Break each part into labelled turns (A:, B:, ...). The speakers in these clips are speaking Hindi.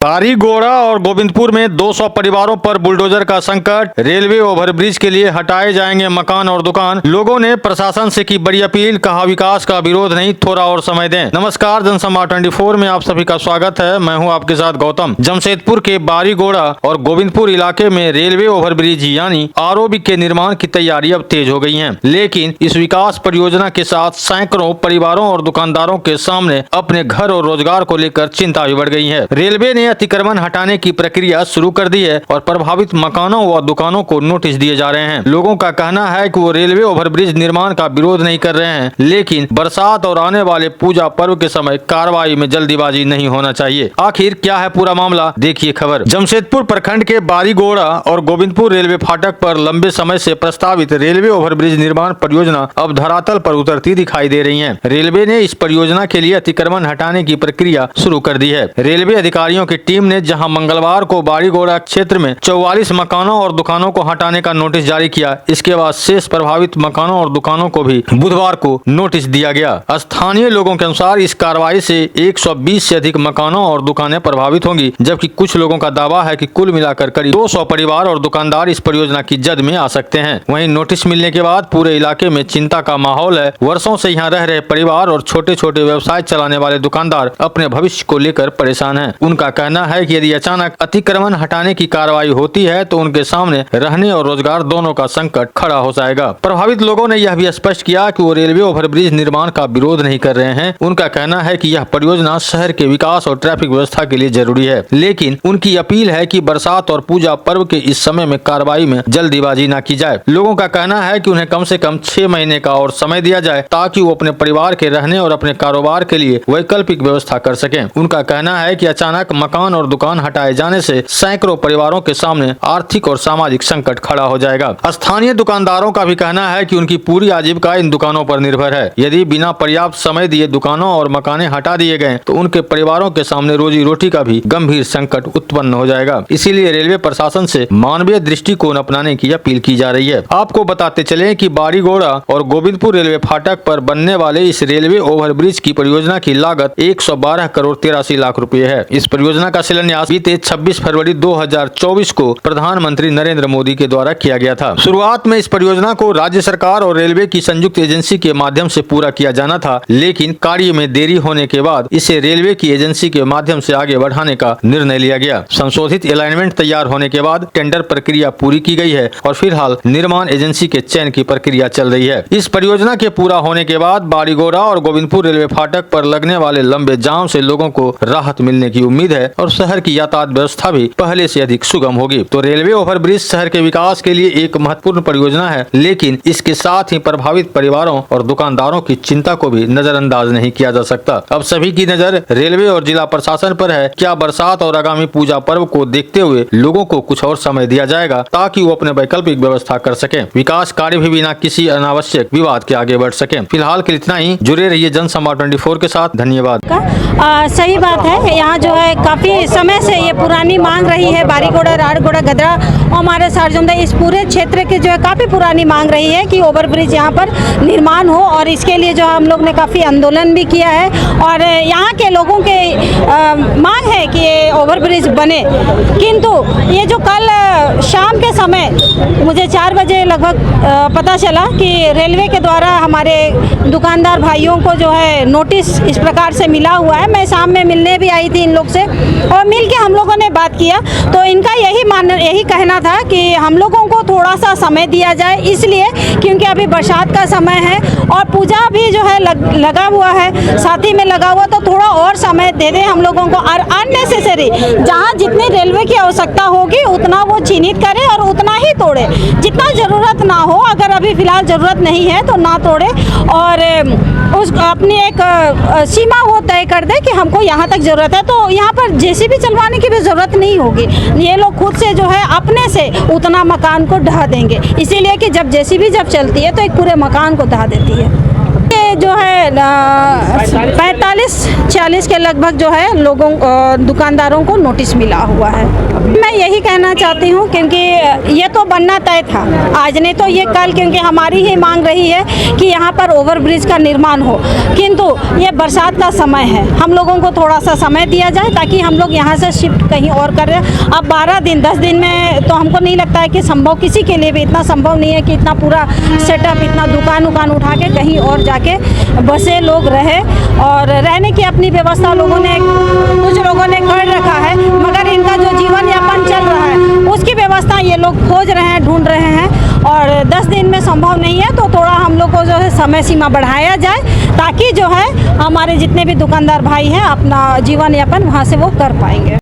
A: बारीगोड़ा और गोविंदपुर में 200 परिवारों पर बुलडोजर का संकट। रेलवे ओवरब्रिज के लिए हटाए जाएंगे मकान और दुकान। लोगों ने प्रशासन से की बड़ी अपील, कहा विकास का विरोध नहीं, थोड़ा और समय दें। नमस्कार, जनसंवाद 24 में आप सभी का स्वागत है। मैं हूं आपके साथ गौतम। जमशेदपुर के बारीगोड़ा और गोविंदपुर इलाके में रेलवे ओवरब्रिज यानी आरओबी के निर्माण की तैयारी अब तेज हो गई है, लेकिन इस विकास परियोजना के साथ सैकड़ों परिवारों और दुकानदारों के सामने अपने घर और रोजगार को लेकर चिंता भी बढ़ गई है। रेलवे ने अतिक्रमण हटाने की प्रक्रिया शुरू कर दी है और प्रभावित मकानों व दुकानों को नोटिस दिए जा रहे हैं। लोगों का कहना है कि वो रेलवे ओवरब्रिज निर्माण का विरोध नहीं कर रहे हैं, लेकिन बरसात और आने वाले पूजा पर्व के समय कार्रवाई में जल्दीबाजी नहीं होना चाहिए। आखिर क्या है पूरा मामला, देखिए खबर। जमशेदपुर प्रखंड के बारीगोड़ा और गोविंदपुर रेलवे फाटक पर लंबे समय से प्रस्तावित रेलवे ओवरब्रिज निर्माण परियोजना अब धरातल पर उतरती दिखाई दे रही है। रेलवे ने इस परियोजना के लिए अतिक्रमण हटाने की प्रक्रिया शुरू कर दी है। रेलवे अधिकारियों की टीम ने जहां मंगलवार को बारीगोड़ा क्षेत्र में 44 मकानों और दुकानों को हटाने का नोटिस जारी किया, इसके बाद शेष प्रभावित मकानों और दुकानों को भी बुधवार को नोटिस दिया गया। स्थानीय लोगों के अनुसार इस कार्रवाई से 120 से अधिक मकानों और दुकानें प्रभावित होंगी, जबकि कुछ लोगों का दावा है कि कुल मिलाकर करीब 200 परिवार और दुकानदार इस परियोजना की जद में आ सकते हैं। वहीं नोटिस मिलने के बाद पूरे इलाके में चिंता का माहौल है। वर्षों से यहाँ रह रहे परिवार और छोटे छोटे व्यवसाय चलाने वाले दुकानदार अपने भविष्य को लेकर परेशान हैं। उनका कहना है कि यदि अचानक अतिक्रमण हटाने की कार्रवाई होती है तो उनके सामने रहने और रोजगार दोनों का संकट खड़ा हो जाएगा। प्रभावित लोगों ने यह भी स्पष्ट किया कि वो रेलवे ओवरब्रिज निर्माण का विरोध नहीं कर रहे हैं। उनका कहना है कि यह परियोजना शहर के विकास और ट्रैफिक व्यवस्था के लिए जरूरी है, लेकिन उनकी अपील है कि बरसात और पूजा पर्व के इस समय में कार्रवाई में जल्दीबाजी न की जाए। लोगों का कहना है कि उन्हें कम से कम 6 महीने का और समय दिया जाए ताकि वो अपने परिवार के रहने और अपने कारोबार के लिए वैकल्पिक व्यवस्था कर सकें। उनका कहना है कि अचानक मकान और दुकान हटाए जाने से सैकड़ों परिवारों के सामने आर्थिक और सामाजिक संकट खड़ा हो जाएगा। स्थानीय दुकानदारों का भी कहना है कि उनकी पूरी आजीविका इन दुकानों पर निर्भर है। यदि बिना पर्याप्त समय दिए दुकानों और मकाने हटा दिए गए तो उनके परिवारों के सामने रोजी रोटी का भी गंभीर संकट उत्पन्न हो जाएगा। इसीलिए रेलवे प्रशासन से मानवीय दृष्टिकोण अपनाने की अपील की जा रही है। आपको बताते चले कि बारीगोड़ा और गोविंदपुर रेलवे फाटक पर बनने वाले इस रेलवे ओवरब्रिज की परियोजना की लागत 112 करोड़ 83 लाख रुपए है। इस परियोजना का शिलान्यास बीते 26 फरवरी 2024 को प्रधानमंत्री नरेंद्र मोदी के द्वारा किया गया था। शुरुआत में इस परियोजना को राज्य सरकार और रेलवे की संयुक्त एजेंसी के माध्यम से पूरा किया जाना था, लेकिन कार्य में देरी होने के बाद इसे रेलवे की एजेंसी के माध्यम से आगे बढ़ाने का निर्णय लिया गया। संशोधित अलाइनमेंट तैयार होने के बाद टेंडर प्रक्रिया पूरी की गई है और फिलहाल निर्माण एजेंसी के चयन की प्रक्रिया चल रही है। इस परियोजना के पूरा होने के बाद बारीगोड़ा और गोविंदपुर रेलवे फाटक पर लगने वाले लंबे जाम से लोगों को राहत मिलने की उम्मीद है और शहर की यातायात व्यवस्था भी पहले से अधिक सुगम होगी। तो रेलवे ओवरब्रिज शहर के विकास के लिए एक महत्वपूर्ण परियोजना है, लेकिन इसके साथ ही प्रभावित परिवारों और दुकानदारों की चिंता को भी नजरअंदाज नहीं किया जा सकता। अब सभी की नजर रेलवे और जिला प्रशासन पर है। क्या बरसात और आगामी पूजा पर्व को देखते हुए लोगों को कुछ और समय दिया जाएगा ताकि वो अपने वैकल्पिक व्यवस्था कर सकें, विकास कार्य भी बिना किसी अनावश्यक विवाद के आगे बढ़ सकें। फिलहाल के लिए इतना ही। जुड़े रहिए जनसंवाद 24 के साथ। धन्यवाद।
B: सही बात है, यहाँ जो है काफी समय से ये पुरानी मांग रही है। बारीगोड़ा, राड़गोड़ा, गदरा और हमारे सारजोंदा इस पूरे क्षेत्र की जो है काफ़ी पुरानी मांग रही है कि ओवरब्रिज यहाँ पर निर्माण हो, और इसके लिए जो हम लोग ने काफ़ी आंदोलन भी किया है और यहाँ के लोगों के मांग है कि ये ओवरब्रिज बने। किंतु ये जो कल शाम के समय मुझे 4 बजे लगभग पता चला कि रेलवे के द्वारा हमारे दुकानदार भाइयों को जो है नोटिस इस प्रकार से मिला हुआ है। मैं शाम में मिलने भी आई थी इन लोग से और मिल के हम लोगों ने बात किया तो इनका यही कहना था कि हम लोगों को थोड़ा सा समय दिया जाए, इसलिए क्योंकि अभी बरसात का समय है और पूजा भी जो है लगा हुआ है, साथ ही में लगा हुआ, तो थोड़ा और समय दे दें हम लोगों को। और अननेसेसरी जहाँ जितनी रेलवे की आवश्यकता होगी उतना वो चिन्हित करे और उतना ही तोड़े, जितना ज़रूरत ना हो। अगर अभी फ़िलहाल ज़रूरत नहीं है तो ना तोड़े और उस अपनी एक सीमा वो तय कर दे कि हमको यहाँ तक ज़रूरत है, तो यहाँ पर जेसीबी चलवाने की भी ज़रूरत नहीं होगी। ये लोग खुद से जो है अपने से उतना मकान को ढहा देंगे, इसीलिए कि जब जेसीबी जब चलती है तो एक पूरे मकान को ढहा देती है। ये जो है 45-40 के लगभग जो है लोगों दुकानदारों को नोटिस मिला हुआ है। मैं यही कहना चाहती हूँ क्योंकि ये तो बनना तय था, आज नहीं तो ये कल, क्योंकि हमारी ही मांग रही है कि यहाँ पर ओवरब्रिज का निर्माण हो। किंतु ये बरसात का समय है, हम लोगों को थोड़ा सा समय दिया जाए ताकि हम लोग यहाँ से शिफ्ट कहीं और करें। अब 12 दिन 10 दिन में तो हमको नहीं लगता है कि संभव, किसी के लिए भी इतना संभव नहीं है कि इतना पूरा सेटअप, इतना दुकान उठा के कहीं और जाके बसे लोग रहे। और रहने की अपनी व्यवस्था कुछ लोगों ने कर रखा है, मगर इनका जो जीवन यापन चल रहा है उसकी व्यवस्था ये लोग खोज रहे हैं, ढूंढ रहे हैं। और 10 दिन में संभव नहीं है तो थोड़ा हम लोग को जो है समय सीमा बढ़ाया जाए ताकि जो है हमारे जितने भी दुकानदार भाई हैं अपना जीवन यापन वहाँ से वो कर पाएंगे।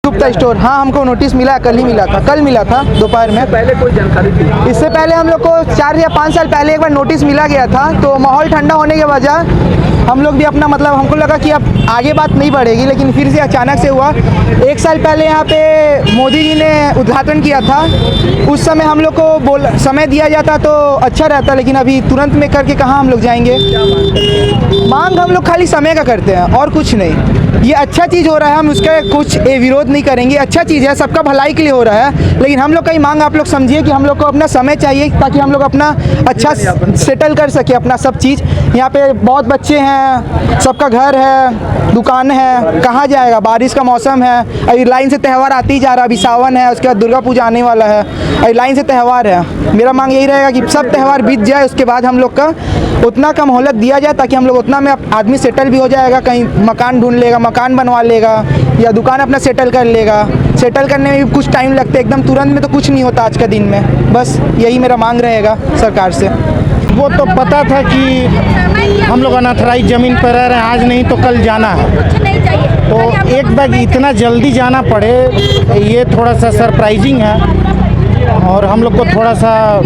C: गुप्ता स्टोर, हाँ हमको नोटिस मिला, कल ही मिला था, कल मिला था दोपहर में।
D: पहले कोई जानकारी थी?
C: इससे पहले हम लोग को 4 या 5 साल पहले एक बार नोटिस मिला गया था, तो माहौल ठंडा होने के वजह हम लोग भी अपना मतलब हमको लगा कि अब आगे बात नहीं बढ़ेगी, लेकिन फिर से अचानक से हुआ। 1 साल पहले यहाँ पे मोदी जी ने उद्घाटन किया था, उस समय हम लोग को समय दिया जाता तो अच्छा रहता, लेकिन अभी तुरंत में करके कहाँ हम लोग जाएंगे। मांग हम लोग खाली समय का करते हैं और कुछ नहीं। ये अच्छा चीज़ हो रहा है, हम उसका कुछ विरोध नहीं करेंगे, अच्छा चीज़ है, सबका भलाई के लिए हो रहा है। लेकिन हम लोग का ही मांग आप लोग समझिए कि हम लोग को अपना समय चाहिए ताकि हम लोग अपना अच्छा सेटल कर सके अपना सब चीज़। यहाँ पे बहुत बच्चे हैं, सबका घर है, दुकान है, कहाँ जाएगा, बारिश का मौसम है, अभी लाइन से त्यौहार आती जा रहा, अभी सावन है, उसके बाद दुर्गा पूजा आने वाला है, अभी लाइन से त्यौहार है। मेरा मांग यही रहेगा कि सब त्यौहार बीत जाए, उसके बाद हम लोग का उतना का मोहलत दिया जाए ताकि हम लोग उतना में आदमी सेटल भी हो जाएगा, कहीं मकान ढूंढ लेगा, मकान बनवा लेगा या दुकान अपना सेटल कर लेगा। सेटल करने में भी कुछ टाइम लगता है, एकदम तुरंत में तो कुछ नहीं होता आज का दिन में। बस यही मेरा मांग रहेगा सरकार से।
E: वो तो पता था कि हम लोग अनऑथराइज ज़मीन पर रह रहे हैं, आज नहीं तो कल जाना है, तो एक बैग इतना जल्दी जाना पड़े ये थोड़ा सा सरप्राइजिंग है। और हम लोग को थोड़ा सा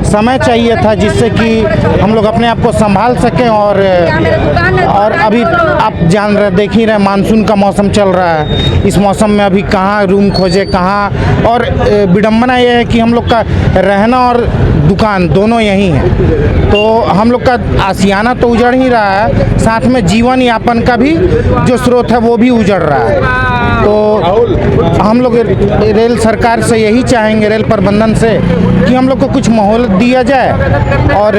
E: समय चाहिए था जिससे कि हम लोग अपने आप को संभाल सकें। और अभी आप जान रहे, देख ही रहे, मानसून का मौसम चल रहा है, इस मौसम में अभी कहाँ रूम खोजे कहाँ। और विडंबना ये है कि हम लोग का रहना और दुकान दोनों यहीं है, तो हम लोग का आशियाना तो उजड़ ही रहा है, साथ में जीवन यापन का भी जो स्रोत है वो भी उजड़ रहा है। तो हम लोग रेल सरकार से यही चाहेंगे, रेल प्रबंधन से, कि हम लोग को कुछ मोहलत दिया जाए। और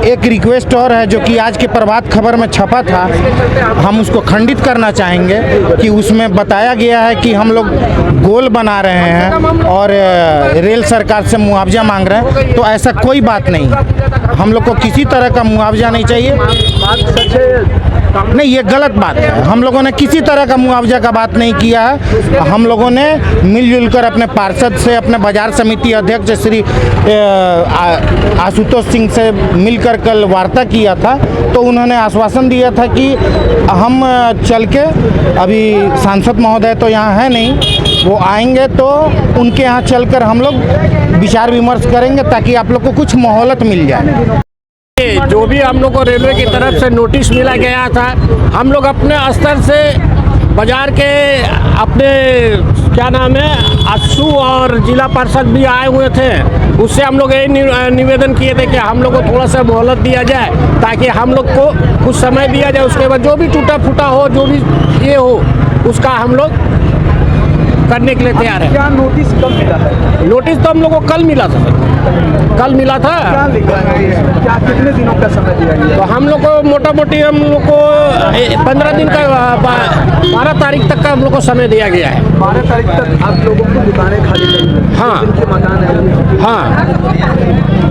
E: एक रिक्वेस्ट और है जो कि आज के प्रभात खबर में छपा था, हम उसको खंडित करना चाहेंगे कि उसमें बताया गया है कि हम लोग गोल बना रहे हैं और रेल सरकार से मुआवजा मांग रहे हैं, तो ऐसा कोई बात नहीं। हम लोग को किसी तरह का मुआवजा नहीं चाहिए। नहीं, ये गलत बात है, हम लोगों ने किसी तरह का मुआवजा का बात नहीं किया है। हम लोगों ने मिलजुल कर अपने पार्षद से, अपने बाजार समिति अध्यक्ष श्री आशुतोष सिंह से मिलकर कल वार्ता किया था, तो उन्होंने आश्वासन दिया था कि हम चल के, अभी सांसद महोदय तो यहाँ है नहीं, वो आएंगे तो उनके यहाँ चलकर हम लोग विचार विमर्श करेंगे ताकि आप लोग को कुछ मोहलत मिल जाए।
D: जो भी हम लोग को रेलवे की तरफ से नोटिस मिला गया था, हम लोग अपने स्तर से बाजार के अपने क्या नाम है आशु और जिला पार्षद भी आए हुए थे, उससे हम लोग यही निवेदन किए थे कि हम लोग को थोड़ा सा मोहलत दिया जाए ताकि हम लोग को कुछ समय दिया जाए। उसके बाद जो भी टूटा फूटा हो, जो भी ये हो, उसका हम लोग करने के लिए तैयार है।
C: क्या नोटिस कब मिला है?
D: नोटिस तो हम लोग को कल मिला था, कल मिला था।
C: क्या लिखा है? क्या कितने दिनों का समय दिया गया?
D: तो हम लोग को मोटा मोटी हम लोग को 15 दिन का 12 तारीख तक का हम लोग को समय दिया गया है।
C: 12 तारीख तक आप लोगों को दुकानें खाली करनी है।
D: हाँ।
C: जिनके मकान है।
D: हाँ,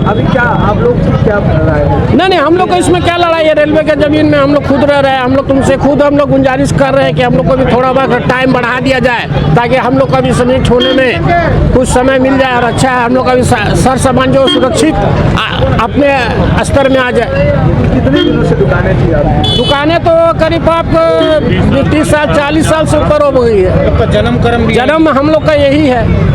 C: अभी क्या आप लोग क्या लड़ाई है?
D: नहीं, हम लोग को इसमें क्या लड़ाई है, रेलवे के ज़मीन में हम लोग खुद रह रहे हैं। हम लोग तुमसे खुद हम लोग गुंजारिश कर रहे हैं कि हम लोग को भी थोड़ा बहुत टाइम बढ़ा दिया जाए ताकि हम लोग का भी समिट होने में कुछ समय मिल जाए और अच्छा है, हम लोग का भी सर सामान जो सुरक्षित अपने स्तर में आ जाए।
C: कितने दिनों से दुकानें थी आपकी?
D: दुकानें तो करीब आपको 30 साल 40 साल से ऊपर हो गई है।
E: जन्म
D: हम लोग का यही है।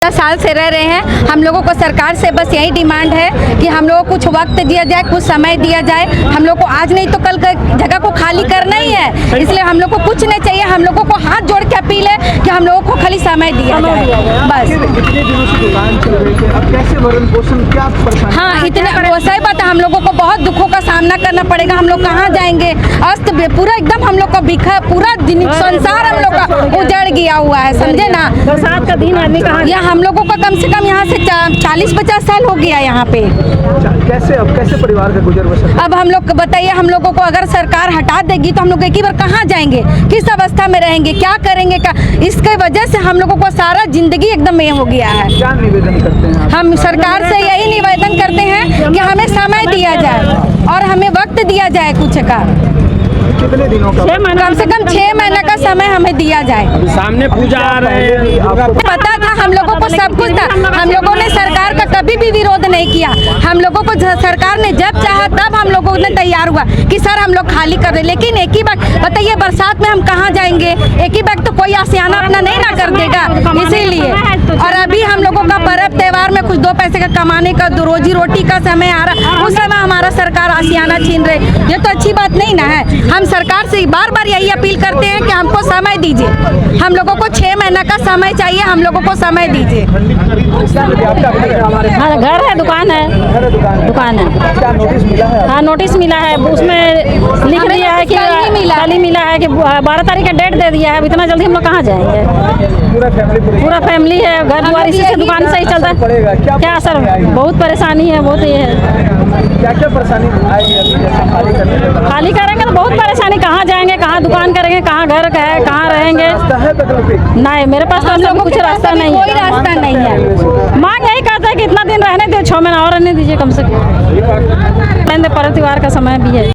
F: 10 साल से रह रहे हैं। हम लोगों को सरकार से बस यही डिमांड है कि हम लोगों को कुछ वक्त दिया जाए, कुछ समय दिया जाए। हम लोग को आज नहीं तो कल जगह को खाली करना ही है, इसलिए हम लोग को कुछ नहीं चाहिए। हम लोगों को हाथ जोड़ के अपील है कि हम लोगों को खाली समय दिया जाए बस।
C: इतने दिनों से दुकान चल रही है, अब कैसे भरण पोषण क्या परेशानी?
F: हाँ, इतने सही बात है। हम लोगों को बहुत दुखों का सामना करना पड़ेगा। हम लोग कहाँ जाएंगे? अस्त पूरा एकदम हम लोग का बिखर, पूरा संसार हम लोग का उजड़ गया हुआ है, समझे ना।
B: बरसात का दिन आदमी कहाँ
F: या हम लोगों का कम से कम यहाँ से 40-50 साल हो गया यहाँ पे।
C: कैसे परिवार का गुजर बसर?
F: अब हम लोग बताइए, हम लोगों को अगर सरकार हटा देगी तो हम लोग एक ही बार कहाँ जाएंगे, किस अवस्था में रहेंगे, क्या करेंगे? इसके वजह से हम लोगों को सारा जिंदगी एकदम ये हो गया है।
C: क्या निवेदन करते हैं?
F: हम सरकार से यही निवेदन करते हैं कि हमें समय दिया जाए और हमें वक्त दिया जाए कुछ का।
C: कितने दिनों का?
F: कम से कम 6 महीने का समय हमें दिया जाए।
D: सामने पूजा आ रहे हैं।
F: पता था हम लोगों को, सब कुछ था। हम लोगों ने सरकार का कभी भी विरोध नहीं किया। हम लोगों को सरकार ने जब चाहा तब हम लोगों ने तैयार हुआ कि सर हम लोग खाली कर दे। लेकिन एक ही बात बताइए, बरसात में हम कहाँ जाएंगे? एक ही बात तो कोई आसियाना अपना नहीं ना कर देगा, इसीलिए। और अभी हम लोगों का पर्व त्योहार में कुछ 2 पैसे का कमाने का, रोजी रोटी का समय आ रहा, उस समय हमारा सरकार आसियाना छीन रहे। ये तो अच्छी बात नहीं ना है। हम सरकार से बार बार यही अपील करते हैं कि हमको समय दीजिए। हम लोगों को 6 महीना का समय चाहिए, हम लोगों को समय दीजिए।
B: हाँ, घर है, दुकान है, दुकान है।
C: क्या नोटिस मिला है?
B: हाँ, नोटिस मिला है, उसमें लिख दिया है कि कल ही मिला है कि 12 तारीख का डेट दे दिया है। अब इतना जल्दी हम लोग कहाँ जाएंगे? पूरा फैमिली है, घर द्वार इसी से दुकान से ही चलता है। क्या असर? बहुत परेशानी है, बहुत ये है।
C: क्या परेशानी आएगी?
B: खाली करेंगे तो बहुत परेशानी। कहाँ जाएंगे, कहाँ दुकान करेंगे, कहाँ घर है, कहाँ रहेंगे? नहीं, मेरे पास तो ऐसा कुछ रास्ता नहीं है,
F: कोई रास्ता नहीं है।
B: मांग यही करते हैं कि इतना दिन रहने दो, 6 महीना और रहने दीजिए कम से कम। पर्व त्योहार का समय भी है।